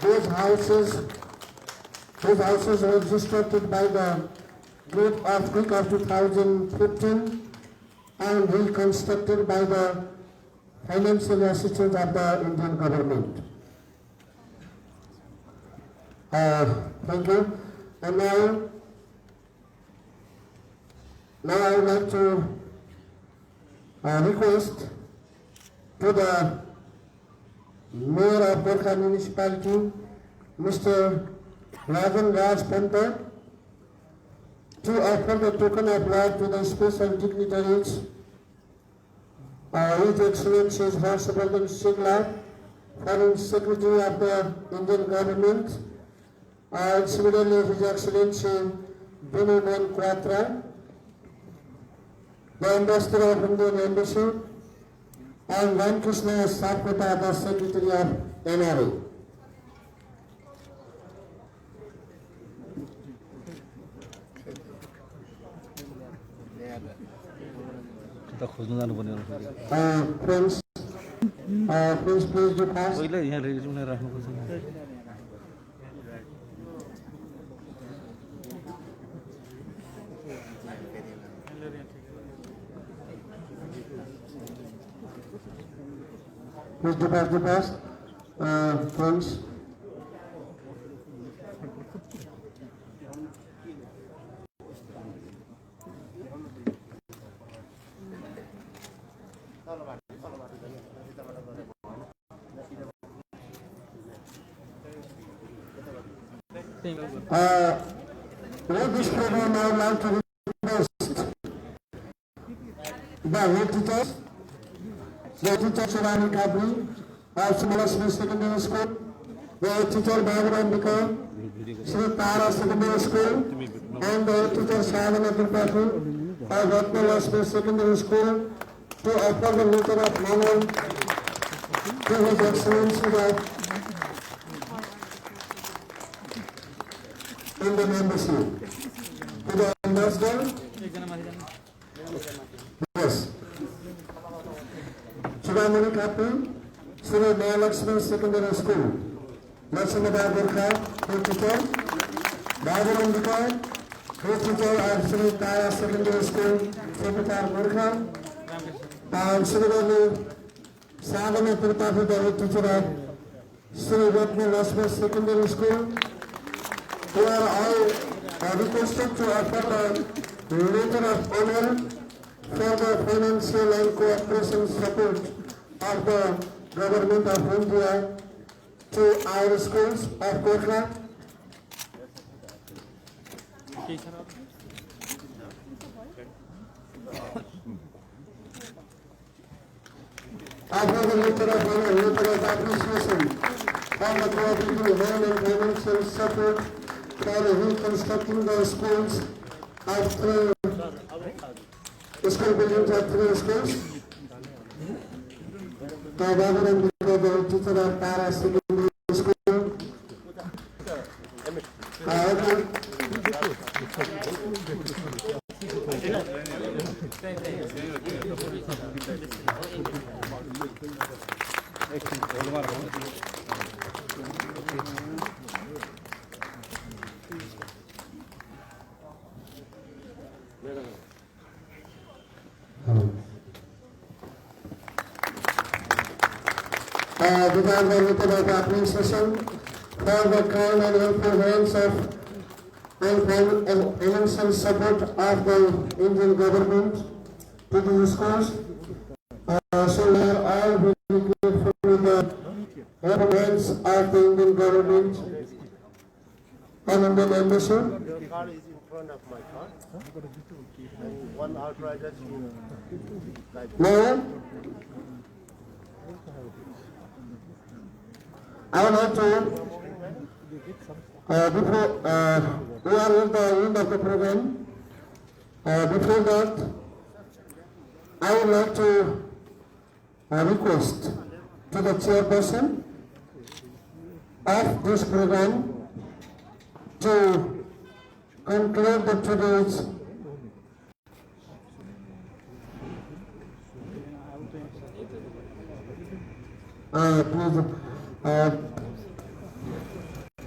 Those houses were constructed by the great earthquake of 2015 and reconstructed by the financial assistance of the Indian government. Thank you. And now I would like to request to the Mayor of Gorkha Municipality, Mr. Rajan Raj Panta, to offer the token of love to the special dignitaries, His Excellency Harshvardhan Shringla, Foreign Secretary of the Indian Government, and similarly His Excellency Vinay Mohan Quatra, the Ambassador of Indian Embassy, and Ramkrishna Sapkota, the Secretary of NRA. Friends, please do pass. Please do pass. Friends. With this program, I would like to request the head teachers, the teacher Shivani Kabri of Sumala Secondary School, the teacher Bhagavan Bika, Sri Tara Secondary School, and the teacher Sadhana Tripathi of Ratnala Secondary School to offer the letter of honor to His Excellency the Indian Embassy. To the Ambassador? Yes. Chudamani Kapi, Sri Mahalakshmi Secondary School, Lakshmada Gorkha, head teacher, Bhagarandika, head teacher of Sri Tara Secondary School, Seputar Gorkha, and similarly, Sadhana Tripathi, the head teacher of Sri Ratna Lakshmi Secondary School. We are all requested to offer the letter of honor for the financial and cooperation support of the Government of India to our schools of Gorkha. Offer the letter of honor, letter of appreciation for the cooperative hand and financial support for reconstructing the schools of school buildings of 3 schools. The Bhagavan Bika, the teacher of Tara Secondary School. These are the letter of appreciation for the kind and helpful hands of and financial support of the Indian government to the schools. So we are all very grateful to the helpful hands of the Indian government and Indian Embassy. Your card is in front of my card. And one outrider Now, I would like to, before we are at the end of the program, before that, I would like to request to the chairperson of this program to conclude the today's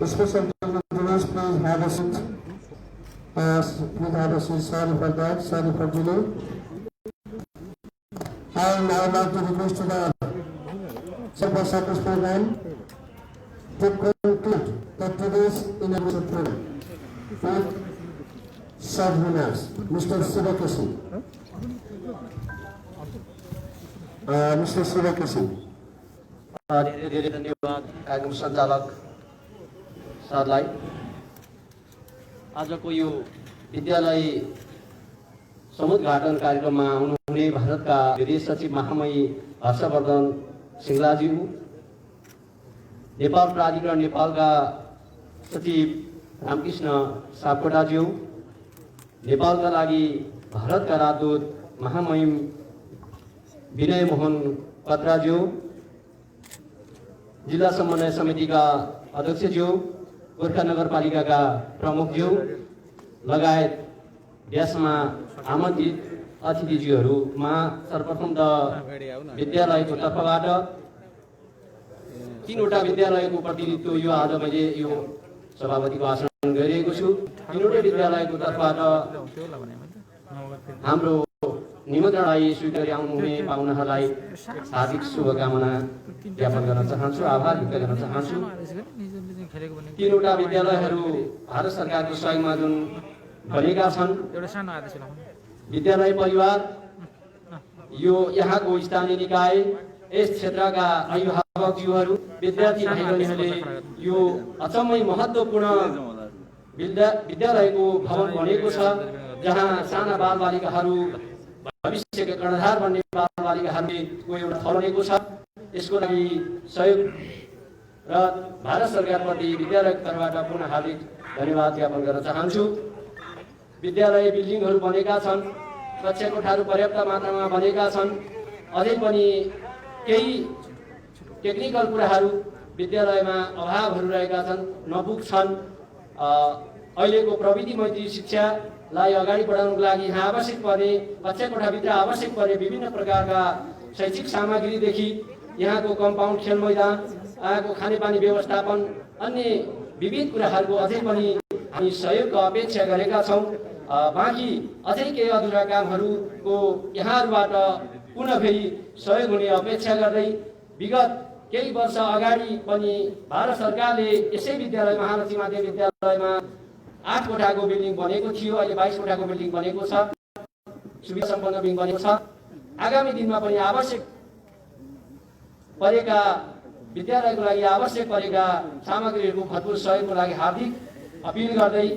special dignitaries, please have a seat. Please have a seat. Sorry for that. Sorry for delay. And I would like to request to the Sabha program to conclude the today's inaugural program with sub-winners, Mr. Sivakasi. Mr. Sivakasi. धेरै धन्यवाद कार्यक्रम सञ्चालक सरलाई। आजको यो विद्यालय समुद्घाटन कार्यक्रममा आउनुहुने भारतका विदेश सचिव महामहिम हर्षवर्धन श्रृङ्गलाज्यू, नेपाल प्राधिकरण नेपालका सचिव रामकृष्ण सापकोटाज्यू, नेपालका लागि भारतका राजदूत महामहिम विनय मोहन पत्राज्यू, जिल्ला समन्वय समितिका अध्यक्षज्यू, गोर्खा नगरपालिकाका प्रमुखज्यू लगायत यसमा आमन्त्रित अतिथिज्यूहरूमा सर्वप्रथम त विद्यालयको तर्फबाट तीनवटा विद्यालयको प्रतिनिधित्व यो आज मैले यो सभापतिको भाषण गरिरहेको छु। तीनवटै विद्यालयको तर्फबाट हाम्रो निमन्त्रणलाई स्वीकारी आउनुहुने पाहुनाहरूलाई हार्दिक शुभकामना ज्ञापन गर्न चाहन्छु, आभार व्यक्त गर्न चाहन्छु। तीनवटा विद्यालयहरू भारत सरकारको सहयोगमा जुन बनेका छन्, विद्यालय परिवार यो यहाँको स्थानीय निकाय, यस क्षेत्रका अभिभावकज्यूहरू, विद्यार्थी भाइ बहिनीहरूले यो अचम्मै महत्त्वपूर्ण विद्यालयको भवन बनेको छ, जहाँ साना बालबालिकाहरू भविष्यका कर्णधार बन्ने बालबालिकाहरूको एउटा थलो बनेको छ। यसको लागि सहयोग र भारत सरकारप्रति विद्यालयको तर्फबाट पुनः हार्दिक धन्यवाद ज्ञापन गर्न चाहन्छु। विद्यालय बिल्डिङहरू बनेका छन्, कक्षा कोठाहरू पर्याप्त मात्रामा बनेका छन्, अझै पनि केही टेक्निकल कुराहरू विद्यालयमा अभावहरू रहेका छन्, नपुग छन्। अहिलेको प्रविधि मैत्री शिक्षालाई अगाडि बढाउनको लागि यहाँ आवश्यक पर्ने कक्षा कोठाभित्र आवश्यक पर्ने विभिन्न प्रकारका शैक्षिक सामग्रीदेखि यहाँको कम्पाउन्ड खेल मैदान, यहाँको खानेपानी व्यवस्थापन, अन्य विविध कुराहरूको अझै पनि हामी सहयोगको अपेक्षा गरेका छौँ। बाँकी अझै केही अधुरा कामहरूको यहाँहरूबाट पुनः फेरि सहयोग हुने अपेक्षा गर्दै विगत केही वर्ष अगाडि पनि भारत सरकारले यसै विद्यालय महालक्ष्मी माध्यमिक विद्यालयमा 8 कोठाको बिल्डिङ बनेको थियो, अहिले 22 कोठाको बिल्डिङ बनेको छ, सुविधा सम्पन्न बिल्डिङ बनेको छ। आगामी दिनमा पनि आवश्यक परेका विद्यालयको लागि आवश्यक परेका सामग्रीहरूको भरपूर सहयोगको लागि हार्दिक अपिल गर्दै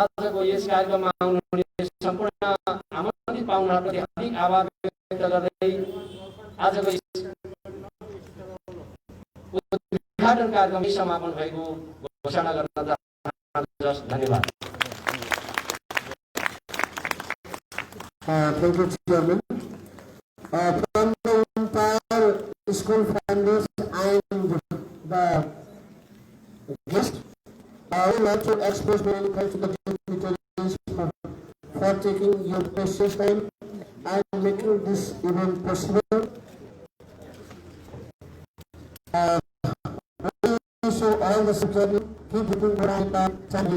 आजको यस कार्यक्रममा आउनुहुने सम्पूर्ण आमन्त्रित पाहुनाहरूप्रति हार्दिक आभार व्यक्त गर्दै आजको उद्घाटन कार्यक्रम समापन भएको घोषणा गर्न चाहन्छु। धन्यवाद। Thank you, Chairman. From the entire school families and the guests, I would like to express my thanks to the dignitaries for taking your precious time and making this event possible. So all the subjects keep looking for time.